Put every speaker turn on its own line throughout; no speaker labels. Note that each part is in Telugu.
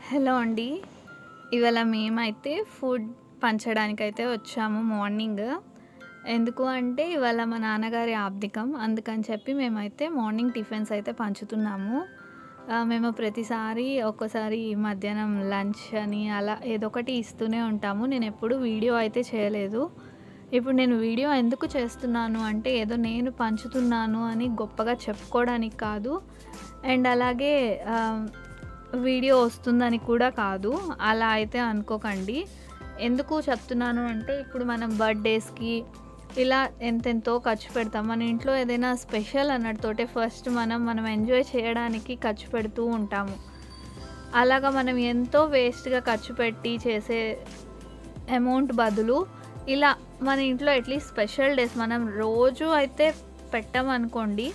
హలో అండి. ఇవాళ మేమైతే ఫుడ్ పంచడానికైతే వచ్చాము మార్నింగ్. ఎందుకు అంటే ఇవాళ మా నాన్నగారి ఆబ్దికం. అందుకని చెప్పి మేమైతే మార్నింగ్ టిఫిన్స్ అయితే పంచుతున్నాము. మేము ప్రతిసారి ఒక్కోసారి మధ్యాహ్నం లంచ్ అని అలా ఏదో ఒకటి ఇస్తూనే ఉంటాము. నేనెప్పుడు వీడియో అయితే చేయలేదు. ఇప్పుడు నేను వీడియో ఎందుకు చేస్తున్నాను అంటే ఏదో నేను పంచుతున్నాను అని గొప్పగా చెప్పుకోవడానికి కాదు. అండ్ అలాగే వీడియో వస్తుందని కూడా కాదు. అలా అయితే అనుకోకండి. ఎందుకు చెప్తున్నాను అంటే ఇప్పుడు మనం బర్త్‌డేస్‌కి ఇలా ఎంతెంతో ఖర్చు పెడతాం. మన ఇంట్లో ఏదైనా స్పెషల్ అన్నట్టుతోటే ఫస్ట్ మనం ఎంజాయ్ చేయడానికి ఖర్చు పెడుతూ ఉంటాము. అలాగా మనం ఎంతో వేస్ట్‌గా ఖర్చు పెట్టి చేసే అమౌంట్ బదులు ఇలా మన ఇంట్లో అట్లీస్ట్ స్పెషల్ డేస్ మనం రోజు అయితే పెట్టమనుకోండి.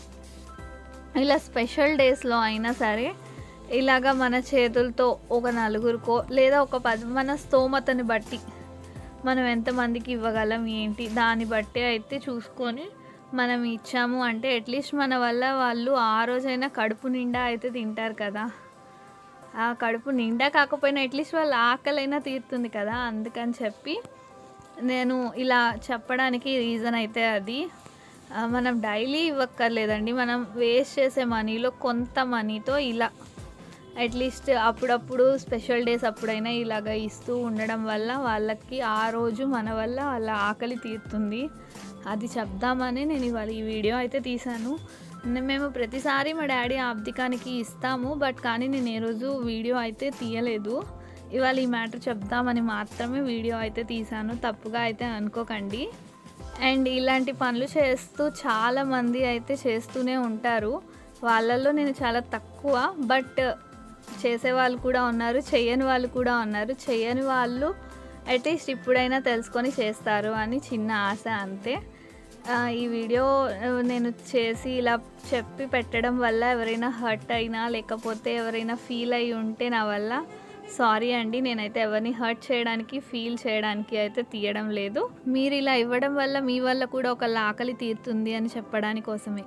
ఇలా స్పెషల్ డేస్‌లో అయినా సరే ఇలాగా మన చేతులతో ఒక నలుగురికో లేదా ఒక 10 మన స్తోమతని బట్టి మనం ఎంతమందికి ఇవ్వగలం ఏంటి దాన్ని బట్టి అయితే చూసుకొని మనం ఇచ్చాము అంటే అట్లీస్ట్ మన వల్ల వాళ్ళు ఆ రోజైనా కడుపు నిండా అయితే తింటారు కదా. ఆ కడుపు నిండా కాకపోయినా అట్లీస్ట్ వాళ్ళ ఆకలైనా తీరుతుంది కదా. అందుకని చెప్పి నేను ఇలా చెప్పడానికి రీజన్ అయితే అది. మనం డైలీ ఇవ్వక్కర్లేదండి. మనం వేస్ట్ చేసే మనీలో కొంత మనీతో ఇలా అట్లీస్ట్ అప్పుడప్పుడు స్పెషల్ డేస్ అప్పుడైనా ఇలాగ ఇస్తూ ఉండడం వల్ల వాళ్ళకి ఆ రోజు మన వల్ల వాళ్ళ ఆకలి తీరుతుంది. అది చెప్దామని నేను ఇవాళ ఈ వీడియో అయితే తీశాను. మేము ప్రతిసారి మా డాడీ ఆబ్దికానికి ఇస్తాము. కానీ నేను ఏ రోజు వీడియో అయితే తీయలేదు. ఇవాళ ఈ మ్యాటర్ చెప్దామని మాత్రమే వీడియో అయితే తీశాను. తప్పుగా అయితే అనుకోకండి. అండ్ ఇలాంటి పనులు చేస్తూ చాలామంది అయితే చేస్తూనే ఉంటారు. వాళ్ళల్లో నేను చాలా తక్కువ. బట్ చేసేవాళ్ళు కూడా ఉన్నారు, చెయ్యని వాళ్ళు కూడా ఉన్నారు. చెయ్యని వాళ్ళు అట్లీస్ట్ ఇప్పుడైనా తెలుసుకొని చేస్తారు అని చిన్న ఆశ అంతే. ఈ వీడియో నేను చేసి ఇలా చెప్పి పెట్టడం వల్ల ఎవరైనా హర్ట్ అయినా లేకపోతే ఎవరైనా ఫీల్ అయ్యి ఉంటే నా వల్ల సారీ అండి. నేనైతే ఎవరిని హర్ట్ చేయడానికి ఫీల్ చేయడానికి అయితే తీయడం లేదు. మీరు ఇలా ఇవ్వడం వల్ల మీ వల్ల కూడా ఒకళ్ళ ఆకలి తీరుతుంది అని చెప్పడానికి కోసమే.